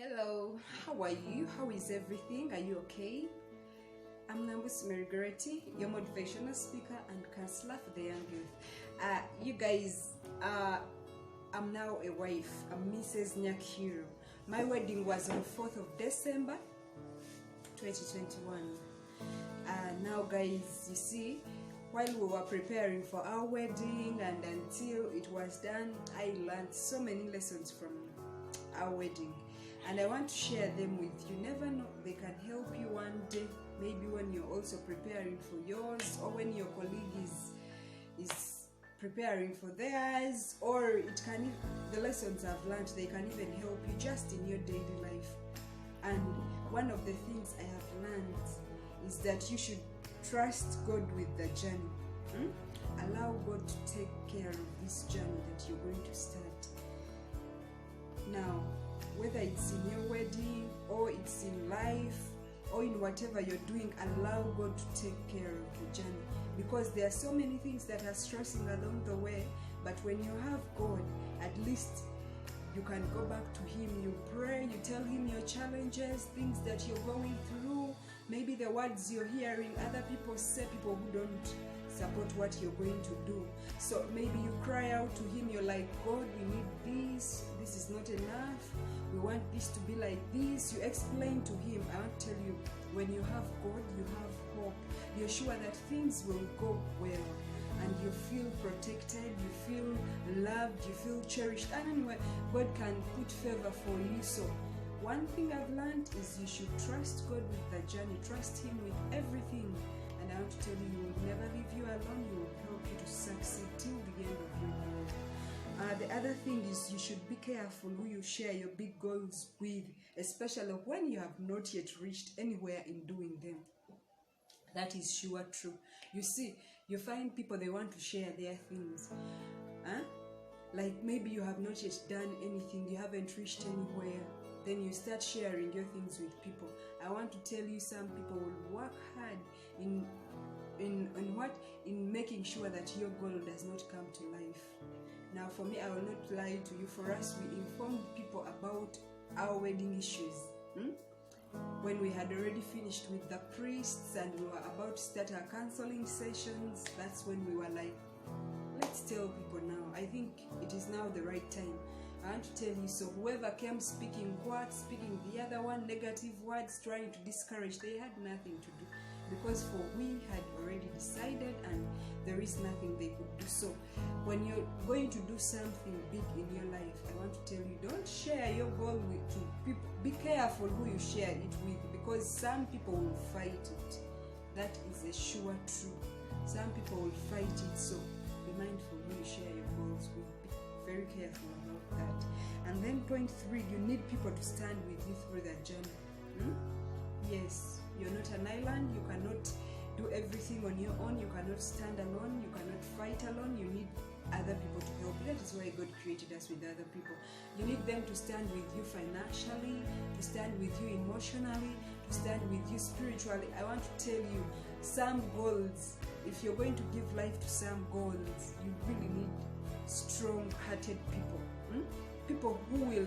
Hello, how are you? How is everything? Are you okay? I'm Nambus Margaretti, your motivational speaker and counselor for the young youth. You guys, I'm now a wife. I'm Mrs. Nyakiro. My wedding was on 4th of December 2021. Now guys, you see, while we were preparing for our wedding and until it was done, I learned so many lessons from our wedding. And I want to share them with you. Never know, they can help you one day, maybe when you're also preparing for yours, or when your colleague is preparing for theirs, or the lessons I've learned, they can even help you just in your daily life. And one of the things I have learned is that you should trust God with the journey. Allow God to take care of this journey that you're going to start. Now, whether it's in your wedding or it's in life or in whatever you're doing, allow God to take care of the journey, because there are so many things that are stressing along the way. But when you have God, at least you can go back to Him, you pray, you tell Him your challenges, things that you're going through, maybe the words you're hearing other people say, people who don't support what you're going to do. So maybe you cry out to Him, you're like, God, we need this is not enough, we want this to be like this. You explain to Him. I want to tell you, when you have God, you have hope. You're sure that things will go well, and you feel protected, you feel loved, you feel cherished, and anyway, God can put favor for you. So one thing I've learned is you should trust God with the journey, trust Him with everything. And I want to tell you, He will never leave you alone. He will help you to succeed till the end of your life. The other thing is you should be careful who you share your big goals with, especially when you have not yet reached anywhere in doing them. That is sure true. You see, you find people, they want to share their things. Like maybe you have not yet done anything, you haven't reached anywhere. Then you start sharing your things with people. I want to tell you, some people will work hard in making sure that your goal does not come to life. Now for me, I will not lie to you. For us, we informed people about our wedding issues. When we had already finished with the priests and we were about to start our counseling sessions, that's when we were like, let's tell people now. I think it is now the right time. I want to tell you, so whoever came speaking the other one, negative words, trying to discourage, they had nothing to do, because we had already decided and there is nothing they could do. So when you're going to do something big in your life, I want to tell you, don't share your goal to people. Be careful who you share it with, because some people will fight it. That is a sure truth. Some people will fight it, so be mindful who you share your goals with. Be very careful about that. And then point 3, you need people to stand with you through that journey. Yes, you're not an island. You cannot do everything on your own. You cannot stand alone. You cannot fight alone. You need other people to help. That is why God created us with other people. You need them to stand with you financially, to stand with you emotionally, to stand with you spiritually. I want to tell you, some goals, if you're going to give life to some goals, you really need strong-hearted people. People who will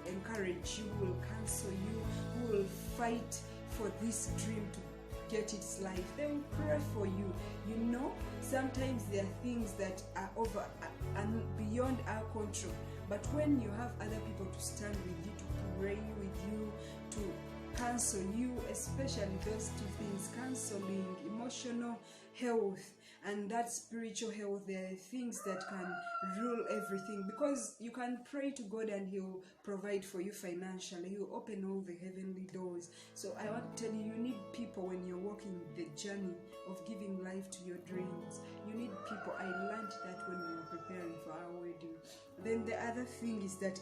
encourage you, who will counsel you, who will fight for this dream to get its life. They will pray for you. You know, sometimes there are things that are over and beyond our control. But when you have other people to stand with you, to pray with you, to counsel you, especially those two things, counseling, emotional health, and that spiritual health, there are things that can rule everything, because you can pray to God and He'll provide for you financially. He'll open all the heavenly doors. So I want to tell you, you need people when you're walking the journey of giving life to your dreams. You need people. I learned that when we were preparing for our wedding. Then the other thing is that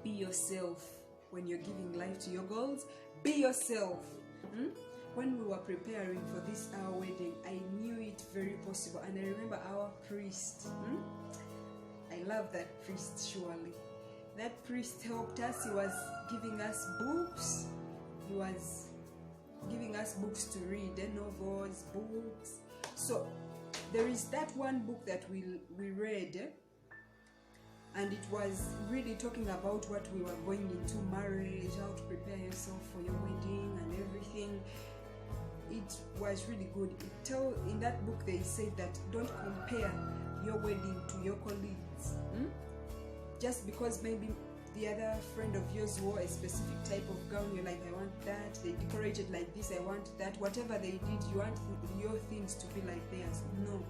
be yourself. When you're giving life to your goals, be yourself. When we were preparing for this our wedding, I knew it very possible. And I remember our priest. I love that priest, surely. That priest helped us. He was giving us books. He was giving us books to read, novels, books. So there is that one book that we read. and it was really talking about what we were going into marriage, how to prepare yourself for your wedding and everything. It was really good. In that book they said that don't compare your wedding to your colleagues. Just because maybe the other friend of yours wore a specific type of gown, you're like, I want that. They decorated like this, I want that. Whatever they did, you want your things to be like theirs. No,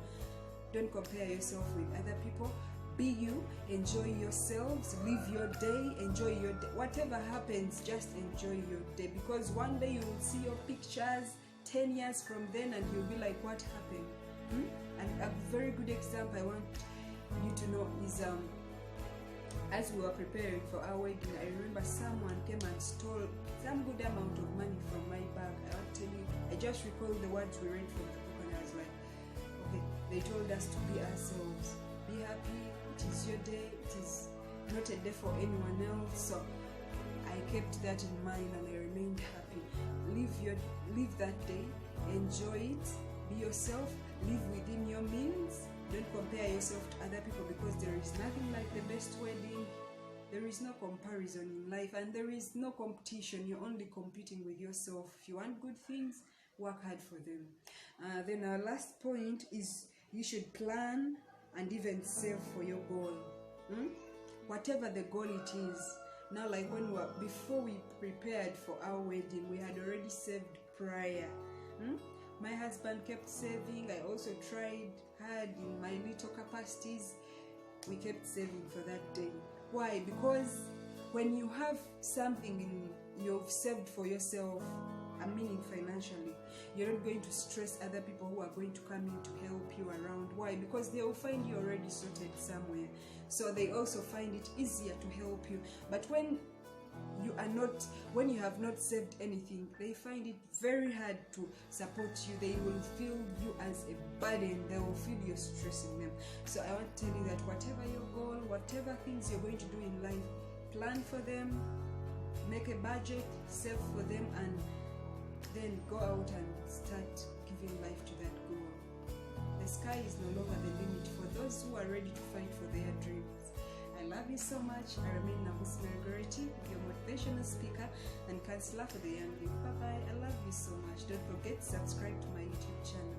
don't compare yourself with other people. Be you, enjoy yourselves, live your day, enjoy your day. Whatever happens, just enjoy your day, because one day you will see your pictures 10 years from then and you'll be like, what happened? And a very good example I want you to know is as we were preparing for our wedding, I remember someone came and stole some good amount of money from my bag. I want to tell you, I just recall the words we read from the book and I was like, okay, they told us to be ourselves, be happy, it is your day, it is not a day for anyone else. So I kept that in mind and I remained happy. Live that day, enjoy it, be yourself, live within your means. Don't compare yourself to other people, because there is nothing like the best wedding. There is no comparison in life and there is no competition. You're only competing with yourself. If you want good things, work hard for them. Then our last point is you should plan and even save for your goal. Whatever the goal it is. Now, like before we prepared for our wedding, we had already saved prior. My husband kept saving. I also tried hard in my little capacities. We kept saving for that day. Why? Because when you have something you've saved for yourself, meaning financially, you're not going to stress other people who are going to come in to help you around. Why? Because they will find you already sorted somewhere, so they also find it easier to help you. But when you have not saved anything, they find it very hard to support you. They will feel you as a burden. They will feel you're stressing them. So I want to tell you that whatever your goal, whatever things you're going to do in life, plan for them, make a budget, save for them, and then go out and start giving life to that goal. The sky is no longer the limit for those who are ready to fight for their dreams. I love you so much. I remain Nabusi Margareti, your motivational speaker and counselor for the young. Bye bye. I love you so much. Don't forget to subscribe to my YouTube channel.